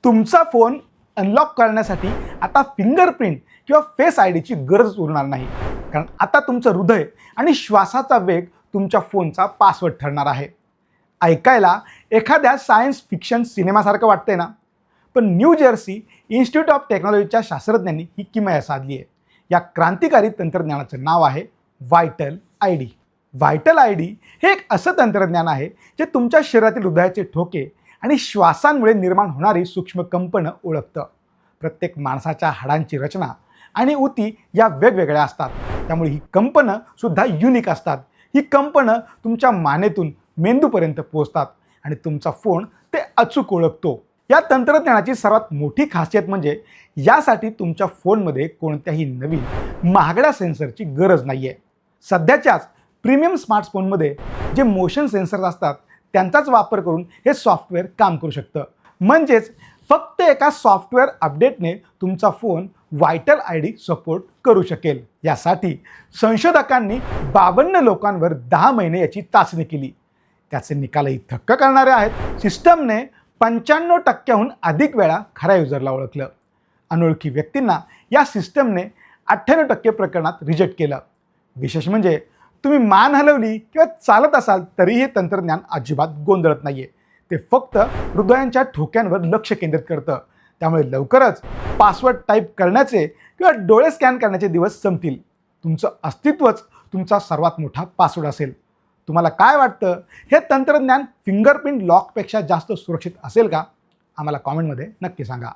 तुमचा phone unlock करण्यासाठी आता फिंगरप्रिंट किंवा फेस आय डीची गरज उरणार नाही, कारण आता तुमचं हृदय आणि श्वासाचा वेग तुमच्या फोनचा पासवर्ड ठरणार आहे. ऐकायला एखाद्या सायन्स फिक्शन सिनेमासारखं वाटतंय ना, पण न्यू जर्सी इन्स्टिट्यूट ऑफ टेक्नॉलॉजीच्या शास्त्रज्ञांनी ही किमया साधली आहे. या क्रांतिकारी तंत्रज्ञानाचं नाव आहे vital I D. Vital I D हे एक असं तंत्रज्ञान आहे जे तुमच्या शरीरातील हृदयाचे ठोके आणि श्वासांमुळे निर्माण होणारी सूक्ष्म कंपनं ओळखतं. प्रत्येक माणसाच्या हाडांची रचना आणि ऊती या वेगवेगळ्या असतात, त्यामुळे ही कंपनं सुद्धा युनिक असतात. ही कंपनं तुमच्या मानेतून मेंदूपर्यंत पोहोचतात आणि तुमचा फोन ते अचूक ओळखतो. या तंत्रज्ञानाची सर्वात मोठी खासियत म्हणजे यासाठी तुमच्या फोनमध्ये कोणत्याही नवीन महागड्या सेन्सरची गरज नाही आहे. सध्याच्याच प्रीमियम स्मार्टफोनमध्ये जे मोशन सेन्सर्स असतात त्यांचाच वापर करून हे सॉफ्टवेअर काम करू शकतं. म्हणजेच फक्त एका सॉफ्टवेअर अपडेटने तुमचा phone vital I D support करू शकेल. यासाठी संशोधकांनी 52 लोकांवर 10 महिने याची चाचणी केली. त्याचे निकालही थक्क करणारे आहेत. सिस्टमने 95% अधिक वेळा खऱ्या युजरला ओळखलं. अनोळखी व्यक्तींना या सिस्टमने 98% प्रकरणात रिजेक्ट केलं. विशेष म्हणजे तुम्ही मान हलवली किंवा चालत असाल तरी हे तंत्रज्ञान अजिबात गोंधळत नाहीये. ते फक्त हृदयांच्या ठोक्यांवर लक्ष केंद्रित करतं. त्यामुळे लवकरच पासवर्ड टाईप करण्याचे किंवा डोळे स्कॅन करण्याचे दिवस संपतील. तुमचं अस्तित्वच तुमचा सर्वात मोठा पासवर्ड असेल. तुम्हाला काय वाटतं, हे तंत्रज्ञान फिंगरप्रिंट लॉकपेक्षा जास्त सुरक्षित असेल का? आम्हाला कॉमेंटमध्ये नक्की सांगा.